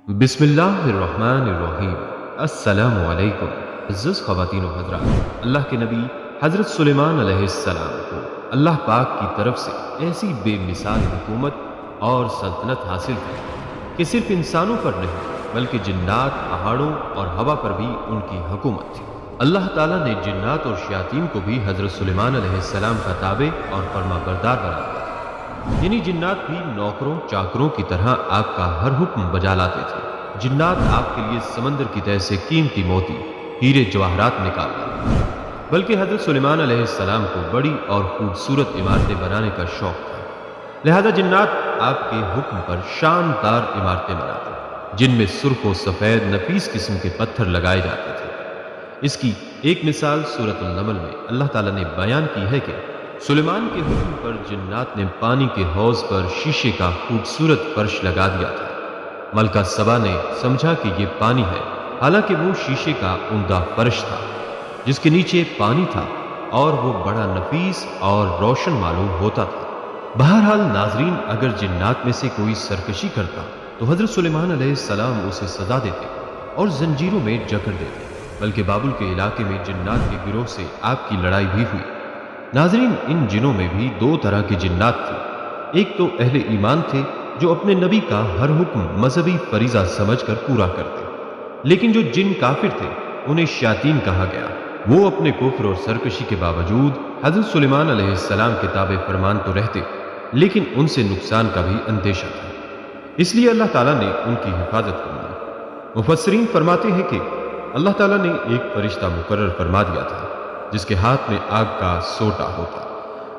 بسم اللہ الرحمن الرحیم۔ السلام علیکم عزیز خواتین و حضرات، اللہ کے نبی حضرت سلیمان علیہ السلام کو اللہ پاک کی طرف سے ایسی بے مثال حکومت اور سلطنت حاصل تھی کہ صرف انسانوں پر نہیں بلکہ جنات، پہاڑوں اور ہوا پر بھی ان کی حکومت تھی۔ اللہ تعالیٰ نے جنات اور شیاطین کو بھی حضرت سلیمان علیہ السلام کا تابع اور فرما بردار بنا دیا، یعنی جنات بھی نوکروں چاکروں کی طرح آپ کا ہر حکم بجا لاتے تھے۔ جنات آپ کے لیے سمندر کی تہہ سے قیمتی موتی، ہیرے جواہرات نکالتے، بلکہ حضرت سلیمان علیہ السلام کو بڑی اور خوبصورت عمارتیں بنانے کا شوق تھا، لہذا جنات آپ کے حکم پر شاندار عمارتیں بناتے جن میں سرخ و سفید نفیس قسم کے پتھر لگائے جاتے تھے۔ اس کی ایک مثال سورۃ النمل میں اللہ تعالیٰ نے بیان کی ہے کہ سلیمان کے حکم پر جنات نے پانی کے حوض پر شیشے کا خوبصورت فرش لگا دیا تھا۔ ملکہ سبا نے سمجھا کہ یہ پانی ہے، حالانکہ وہ شیشے کا عمدہ فرش تھا جس کے نیچے پانی تھا اور وہ بڑا نفیس اور روشن معلوم ہوتا تھا۔ بہرحال ناظرین، اگر جنات میں سے کوئی سرکشی کرتا تو حضرت سلیمان علیہ السلام اسے سزا دیتے اور زنجیروں میں جکڑ دیتے، بلکہ بابل کے علاقے میں جنات کے گروہ سے آپ کی لڑائی بھی ہوئی۔ ناظرین، ان جنوں میں بھی دو طرح کے جنات تھے۔ ایک تو اہل ایمان تھے جو اپنے نبی کا ہر حکم مذہبی فریضہ سمجھ کر پورا کرتے، لیکن جو جن کافر تھے انہیں شیاطین کہا گیا۔ وہ اپنے کفر اور سرکشی کے باوجود حضرت سلیمان علیہ السلام کے تابع فرمان تو رہتے، لیکن ان سے نقصان کا بھی اندیشہ تھا، اس لیے اللہ تعالیٰ نے ان کی حفاظت فرمائی۔ مفسرین فرماتے ہیں کہ اللہ تعالیٰ نے ایک فرشتہ مقرر فرما دیا تھا جس کے ہاتھ میں آگ کا سوٹا ہوتا۔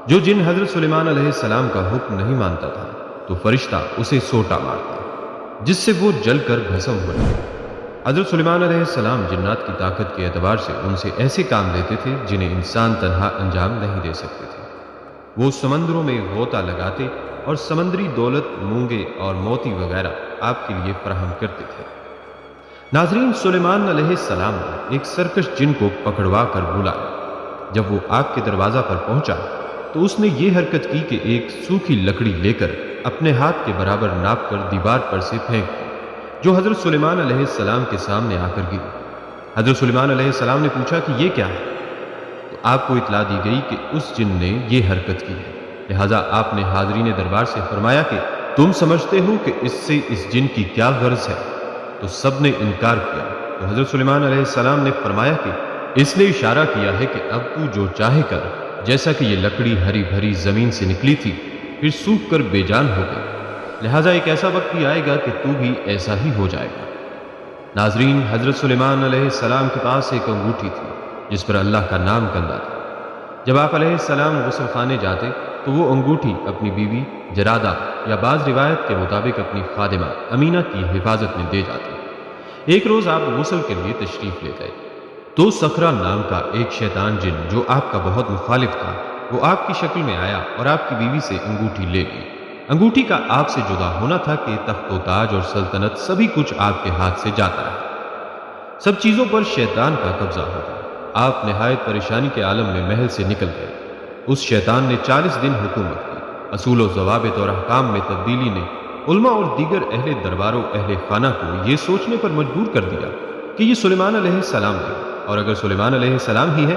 جو جن حضرت سلیمان علیہ السلام کا حکم نہیں مانتا تھا تو فرشتہ اسے سوٹا مارتا، جس سے وہ جل کر بھسم ہو جاتا۔ حضرت سلیمان علیہ السلام جنات کی طاقت کے اعتبار سے ان سے ایسے کام لیتے تھے جنہیں انسان تنہا انجام نہیں دے سکتے تھے۔ وہ سمندروں میں غوطہ لگاتے اور سمندری دولت، مونگے اور موتی وغیرہ آپ کے لیے فراہم کرتے تھے۔ ناظرین، سلیمان علیہ السلام نے ایک سرکش جن کو پکڑوا کر بلایا۔ جب وہ آگ کے دروازہ پر پہنچا تو اس نے یہ حرکت کی کہ ایک سوکھی لکڑی لے کر اپنے ہاتھ کے برابر ناپ کر دیوار پر سے پھینک دی، جو حضرت سلیمان علیہ السلام کے سامنے آ کر گری۔ حضرت سلیمان علیہ السلام نے پوچھا کہ یہ کیا ہے، تو آپ کو اطلاع دی گئی کہ اس جن نے یہ حرکت کی ہے، لہذا آپ نے حاضرین دربار سے فرمایا کہ تم سمجھتے ہو کہ اس سے اس جن کی کیا غرض ہے؟ تو سب نے انکار کیا۔ تو حضرت سلیمان علیہ السلام نے فرمایا کہ اس نے اشارہ کیا ہے کہ اب تو جو چاہے کر، جیسا کہ یہ لکڑی ہری بھری زمین سے نکلی تھی پھر سوکھ کر بے جان ہو گئی، لہٰذا ایک ایسا وقت بھی آئے گا کہ تو بھی ایسا ہی ہو جائے گا۔ ناظرین، حضرت سلیمان علیہ السلام کے پاس ایک انگوٹھی تھی جس پر اللہ کا نام کندہ تھا۔ جب آپ علیہ السلام غسل خانے جاتے تو وہ انگوٹھی اپنی بیوی جرادہ یا بعض روایت کے مطابق اپنی خادمہ امینہ کی حفاظت میں دے جاتے۔ ایک روز آپ غسل کے لیے تشریف لے گئے تو صخرہ نام کا ایک شیطان جن جو آپ کا بہت مخالف تھا، وہ آپ کی شکل میں آیا اور آپ کی بیوی سے انگوٹھی لے گئی۔ انگوٹھی کا آپ سے جدا ہونا تھا کہ تخت و تاج اور سلطنت سبھی کچھ آپ کے ہاتھ سے جاتا رہا، سب چیزوں پر شیطان کا قبضہ ہوتا۔ آپ نہایت پریشانی کے عالم میں محل سے نکل گئے۔ اس شیطان نے 40 دن حکومت کی۔ اصول و ضوابط اور احکام میں تبدیلی نے علماء اور دیگر اہل دربار و اہل خانہ کو یہ سوچنے پر مجبور کر دیا کہ یہ سلیمان علیہ السلام ہے، اور اگر سلیمان علیہ السلام ہی ہے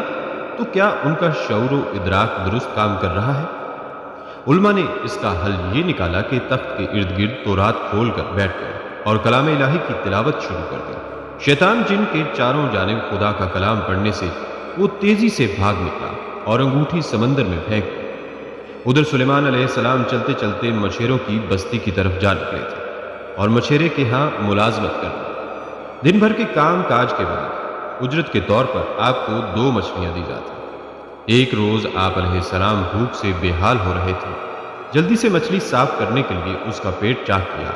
تو کیا ان کا شعور و ادراک درست کام کر رہا ہے؟ علماء نے اس کا حل یہ نکالا کہ تخت کے ارد گرد تورات کھول کر بیٹھ گئے اور کلام الہی کی تلاوت شروع کر دی۔ شیطان جن کے چاروں جانب خدا کا کلام پڑھنے سے وہ تیزی سے بھاگ نکلا اور انگوٹھی سمندر میں پھینک دی۔ ادھر سلیمان علیہ السلام چلتے چلتے مچھیروں کی بستی کی طرف جا نکلے تھے اور مچھیرے کے ہاں ملازمت کرتے۔ دن بھر کے کام کاج کے بعد اجرت کے طور پر آپ کو 2 مچھلیاں دی جاتی۔ ایک روز آپ علیہ السلام بھوک سے بے حال ہو رہے تھے۔ جلدی سے مچھلی صاف کرنے کے لیے اس کا پیٹ چاک کیا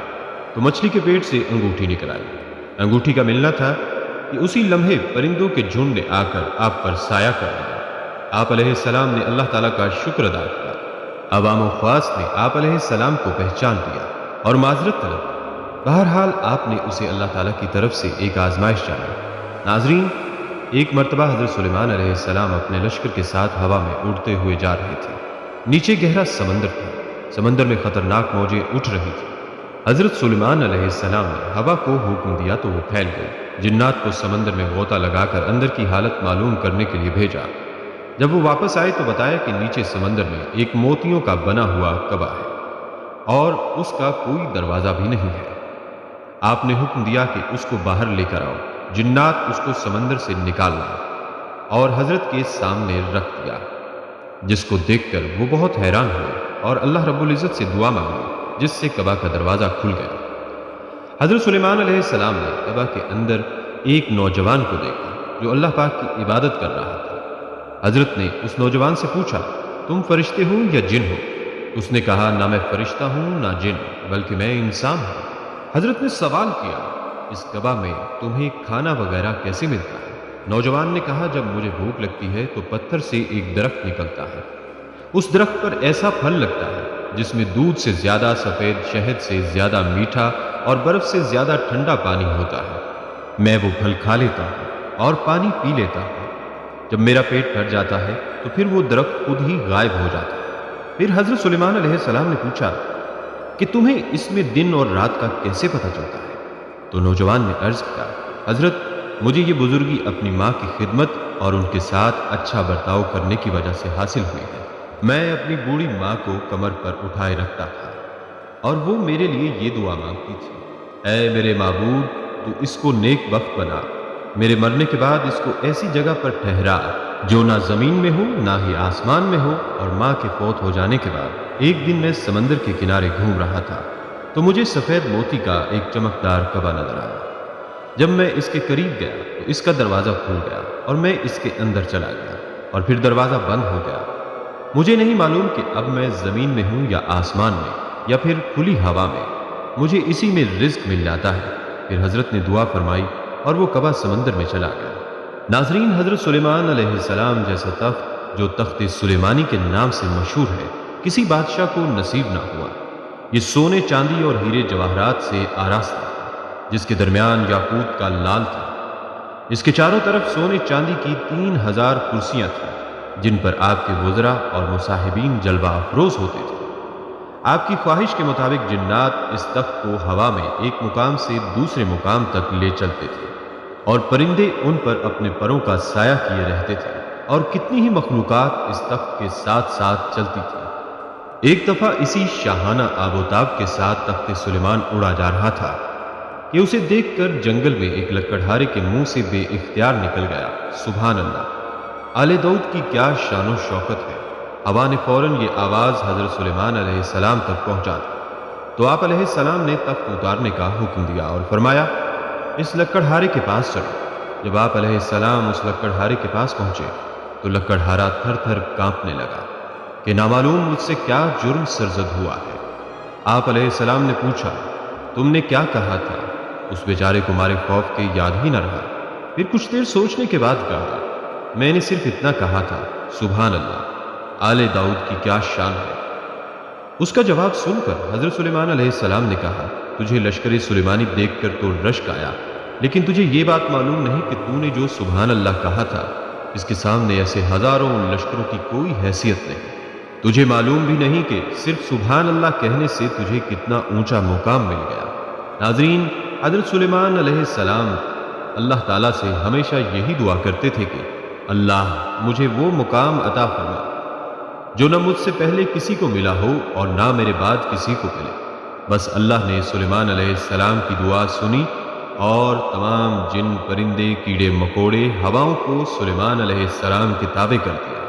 تو مچھلی کے پیٹ سے انگوٹھی نکل آئی۔ انگوٹھی کا ملنا تھا کہ اسی لمحے پرندوں کے جھنڈ نے آ کر آپ پر سایہ کر دیا۔ آپ علیہ السلام نے اللہ تعالیٰ کا شکر ادا کیا۔ عوام و خواص نے آپ علیہ السلام کو پہچان لیا اور معذرت طلب کی۔ بہرحال آپ نے اسے اللہ تعالیٰ کی طرف سے ایک آزمائش جانا۔ ناظرین، ایک مرتبہ حضرت سلیمان علیہ السلام اپنے لشکر کے ساتھ ہوا میں اڑتے ہوئے جا رہے تھے۔ نیچے گہرا سمندر تھا، سمندر میں خطرناک موجیں اٹھ رہی تھی۔ حضرت سلیمان علیہ السلام نے ہوا کو حکم دیا تو وہ پھیل گئی۔ جنات کو سمندر میں غوطہ لگا کر اندر کی حالت معلوم کرنے کے لیے بھیجا۔ جب وہ واپس آئے تو بتایا کہ نیچے سمندر میں ایک موتیوں کا بنا ہوا کعبہ ہے اور اس کا کوئی دروازہ بھی نہیں ہے۔ آپ نے حکم دیا کہ اس کو باہر لے کر آؤ۔ جنات اس کو سمندر سے نکال لائے اور حضرت کے سامنے رکھ دیا، جس کو دیکھ کر وہ بہت حیران ہوئے اور اللہ رب العزت سے دعا مانگی، جس سے کعبہ کا دروازہ کھل گیا۔ حضرت سلیمان علیہ السلام نے کعبہ کے اندر ایک نوجوان کو دیکھا جو اللہ پاک کی عبادت کر رہا تھا۔ حضرت نے اس نوجوان سے پوچھا، تم فرشتے ہو یا جن ہو؟ اس نے کہا، نہ میں فرشتہ ہوں نہ جن، بلکہ میں انسان ہوں۔ حضرت نے سوال کیا، اس کعبہ میں تمہیں کھانا وغیرہ کیسے ملتا ہے؟ نوجوان نے کہا، جب مجھے بھوک لگتی ہے تو پتھر سے ایک درخت نکلتا ہے، اس درخت پر ایسا پھل لگتا ہے جس میں دودھ سے زیادہ سفید، شہد سے زیادہ میٹھا اور برف سے زیادہ ٹھنڈا پانی ہوتا ہے۔ میں وہ پھل کھا لیتا ہوں اور پانی پی لیتا ہوں۔ جب میرا پیٹ بھر جاتا ہے تو پھر وہ درخت خود ہی غائب ہو جاتا ہے۔ پھر حضرت سلیمان علیہ السلام نے پوچھا کہ تمہیں اس میں دن اور رات کا کیسے پتہ چلتا ہے؟ تو نوجوان نے عرض کیا، حضرت مجھے یہ بزرگی اپنی ماں کی خدمت اور ان کے ساتھ اچھا برتاؤ کرنے کی وجہ سے حاصل ہوئی ہے۔ میں اپنی بوڑھی ماں کو کمر پر اٹھائے رکھتا تھا اور وہ میرے لیے یہ دعا مانگتی تھی، اے میرے معبود، تو اس کو نیک وقت بنا، میرے مرنے کے بعد اس کو ایسی جگہ پر ٹھہرا جو نہ زمین میں ہو نہ ہی آسمان میں ہو۔ اور ماں کے فوت ہو جانے کے بعد ایک دن میں سمندر کے کنارے گھوم رہا تھا تو مجھے سفید موتی کا ایک چمکدار کعبہ نظر آیا۔ جب میں اس کے قریب گیا تو اس کا دروازہ کھل گیا اور میں اس کے اندر چلا گیا اور پھر دروازہ بند ہو گیا۔ مجھے نہیں معلوم کہ اب میں زمین میں ہوں یا آسمان میں یا پھر کھلی ہوا میں، مجھے اسی میں رزق مل جاتا ہے۔ پھر حضرت نے دعا فرمائی اور وہ کعبہ سمندر میں چلا گیا۔ ناظرین، حضرت سلیمان علیہ السلام جیسا تخت جو تخت سلیمانی کے نام سے مشہور ہے، کسی بادشاہ کو نصیب نہ ہوا۔ یہ سونے، چاندی اور ہیرے جواہرات سے آراستہ تھا، جس کے درمیان یاقوت کا لال تھا۔ اس کے چاروں طرف سونے چاندی کی 3000 کرسیاں تھیں، جن پر آپ کے وزراء اور مصاحبین جلوہ افروز ہوتے تھے۔ آپ کی خواہش کے مطابق جنات اس تخت کو ہوا میں ایک مقام سے دوسرے مقام تک لے چلتے تھے اور پرندے ان پر اپنے پروں کا سایہ کیے رہتے تھے، اور کتنی ہی مخلوقات اس تخت کے ساتھ ساتھ چلتی تھی۔ ایک دفعہ اسی شاہانہ آب و تاب کے ساتھ تخت سلیمان اڑا جا رہا تھا کہ اسے دیکھ کر جنگل میں ایک لکڑہارے کے منہ سے بے اختیار نکل گیا، سبحان اللہ، آل داؤد کی کیا شان و شوکت ہے۔ ہوا نے فوراً یہ آواز حضرت سلیمان علیہ السلام تک پہنچا دی تو آپ علیہ السلام نے تخت اتارنے کا حکم دیا اور فرمایا، اس لکڑہارے کے پاس چلو۔ جب آپ علیہ السلام اس لکڑہارے کے پاس پہنچے تو لکڑہارا تھر تھر کانپنے لگا کہ نامعلوم مجھ سے کیا جرم سرزد ہوا ہے۔ آپ علیہ السلام نے پوچھا، تم نے کیا کہا تھا؟ اس بیچارے کو مارے خوف کے یاد ہی نہ رہا۔ پھر کچھ دیر سوچنے کے بعد کہا، میں نے صرف اتنا کہا تھا، سبحان اللہ، آل داؤد کی کیا شان ہے۔ اس کا جواب سن کر حضرت سلیمان علیہ السلام نے کہا، تجھے لشکر سلیمانی دیکھ کر تو رشک آیا، لیکن تجھے یہ بات معلوم نہیں کہ تو نے جو سبحان اللہ کہا تھا، اس کے سامنے ایسے ہزاروں لشکروں کی کوئی حیثیت نہیں۔ تجھے معلوم بھی نہیں کہ صرف سبحان اللہ کہنے سے تجھے کتنا اونچا مقام مل گیا۔ ناظرین، حضرت سلیمان علیہ السلام اللہ تعالیٰ سے ہمیشہ یہی دعا کرتے تھے کہ اللہ مجھے وہ مقام عطا فرما جو نہ مجھ سے پہلے کسی کو ملا ہو اور نہ میرے بعد کسی کو ملے۔ بس اللہ نے سلیمان علیہ السلام کی دعا سنی اور تمام جن، پرندے، کیڑے مکوڑے ہواؤں کو سلیمان علیہ السلام کے تابع کر دیا۔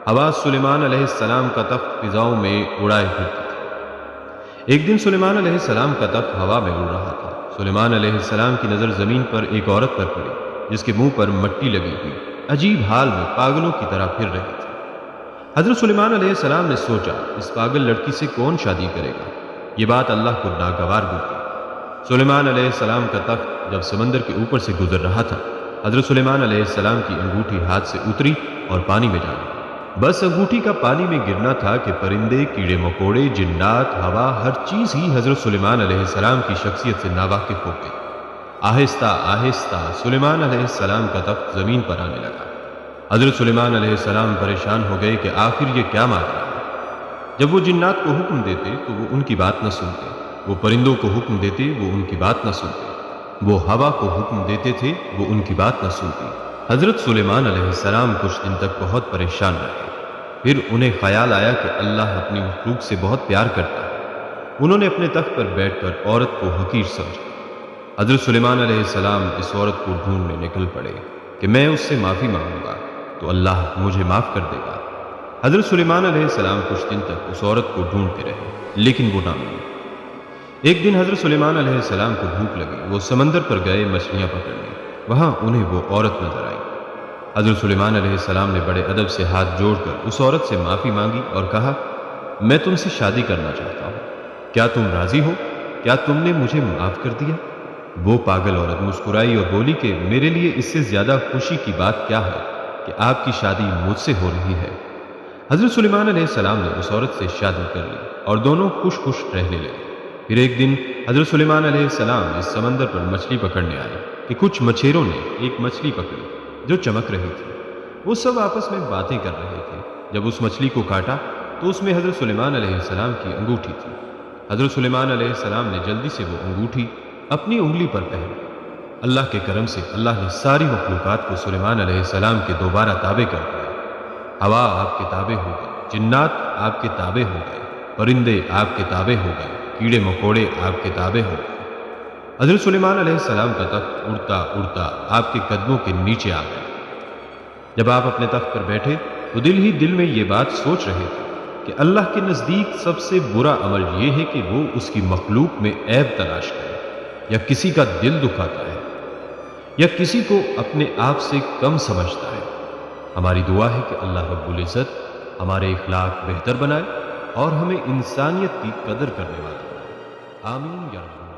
ہوا سلیمان علیہ السلام کا تخت فضاؤں میں اڑائے پھرتی تھی۔ ایک دن سلیمان علیہ السلام کا تخت ہوا میں اڑ رہا تھا۔ سلیمان علیہ السلام کی نظر زمین پر ایک عورت پر پڑی جس کے منہ پر مٹی لگی ہوئی عجیب حال میں پاگلوں کی طرح پھر رہی تھی۔ حضرت سلیمان علیہ السلام نے سوچا، اس پاگل لڑکی سے کون شادی کرے گا؟ یہ بات اللہ کو ناگوار گزری۔ سلیمان علیہ السلام کا تخت جب سمندر کے اوپر سے گزر رہا تھا، حضرت سلیمان علیہ السلام کی انگوٹھی ہاتھ سے اتری اور پانی میں جا گئی۔ بس انگوٹھی کا پانی میں گرنا تھا کہ پرندے، کیڑے مکوڑے، جنات، ہوا، ہر چیز ہی حضرت سلیمان علیہ السلام کی شخصیت سے ناواقف ہو گئی۔ آہستہ آہستہ سلیمان علیہ السلام کا تخت زمین پر آنے لگا۔ حضرت سلیمان علیہ السلام پریشان ہو گئے کہ آخر یہ کیا ماجرا ہے۔ جب وہ جنات کو حکم دیتے تو وہ ان کی بات نہ سنتے وہ پرندوں کو حکم دیتے وہ ان کی بات نہ سنتے، وہ ہوا کو حکم دیتے تھے وہ ان کی بات نہ سنتی۔ حضرت سلیمان علیہ السلام کچھ دن تک بہت پریشان رہے، پھر انہیں خیال آیا کہ اللہ اپنی مخلوق سے بہت پیار کرتا ہے۔ انہوں نے اپنے تخت پر بیٹھ کر عورت کو حقیر سمجھا۔ حضرت سلیمان علیہ السلام اس عورت کو ڈھونڈنے نکل پڑے کہ میں اس سے معافی مانگوں گا تو اللہ مجھے معاف کر دے گا۔ حضرت سلیمان علیہ السلام کچھ دن تک اس عورت کو ڈھونڈتے رہے لیکن وہ نہ ملی۔ ایک دن حضرت سلیمان علیہ السلام کو بھوک لگی، وہ سمندر پر گئے مچھلیاں پکڑنے، وہاں انہیں وہ عورت نظر آئی۔ حضرت سلیمان علیہ السلام نے بڑے ادب سے ہاتھ جوڑ کر اس عورت سے معافی مانگی اور کہا، میں تم سے شادی کرنا چاہتا ہوں، کیا تم راضی ہو؟ کیا تم نے مجھے معاف کر دیا؟ وہ پاگل عورت مسکرائی اور بولی کہ میرے لیے اس سے زیادہ خوشی کی بات کیا ہے کہ آپ کی شادی مجھ سے ہو رہی ہے۔ حضرت سلیمان علیہ السلام نے اس عورت سے شادی کر لی اور دونوں خوش خوش رہنے لگے۔ پھر ایک دن حضرت سلیمان علیہ السلام اس سمندر پر مچھلی پکڑنے آئے کہ کچھ مچھیروں نے ایک مچھلی پکڑی جو چمک رہی تھی۔ وہ سب آپس میں باتیں کر رہے تھے۔ جب اس مچھلی کو کاٹا تو اس میں حضرت سلیمان علیہ السلام کی انگوٹھی تھی۔ حضرت سلیمان علیہ السلام نے جلدی سے وہ انگوٹھی اپنی انگلی پر پہنا۔ اللہ کے کرم سے اللہ نے ساری مخلوقات کو سلیمان علیہ السلام کے دوبارہ تابع کر دیا۔ ہوا آپ کے تابع ہو گئی، جنات آپ کے تابع ہو گئے، پرندے آپ کے تابع ہو گئے، کیڑے مکوڑے آپ کے تابع ہو گئے۔ حضرت سلیمان علیہ السلام کا تخت اڑتا اڑتا آپ کے قدموں کے نیچے آ گیا۔ جب آپ اپنے تخت پر بیٹھے تو دل ہی دل میں یہ بات سوچ رہے تھے کہ اللہ کے نزدیک سب سے برا عمل یہ ہے کہ وہ اس کی مخلوق میں عیب تلاش کرے، یا کسی کا دل دکھاتا ہے، یا کسی کو اپنے آپ سے کم سمجھتا ہے۔ ہماری دعا ہے کہ اللہ رب العزت ہمارے اخلاق بہتر بنائے اور ہمیں انسانیت کی قدر کرنے والا بنائے۔ آمین یا رب۔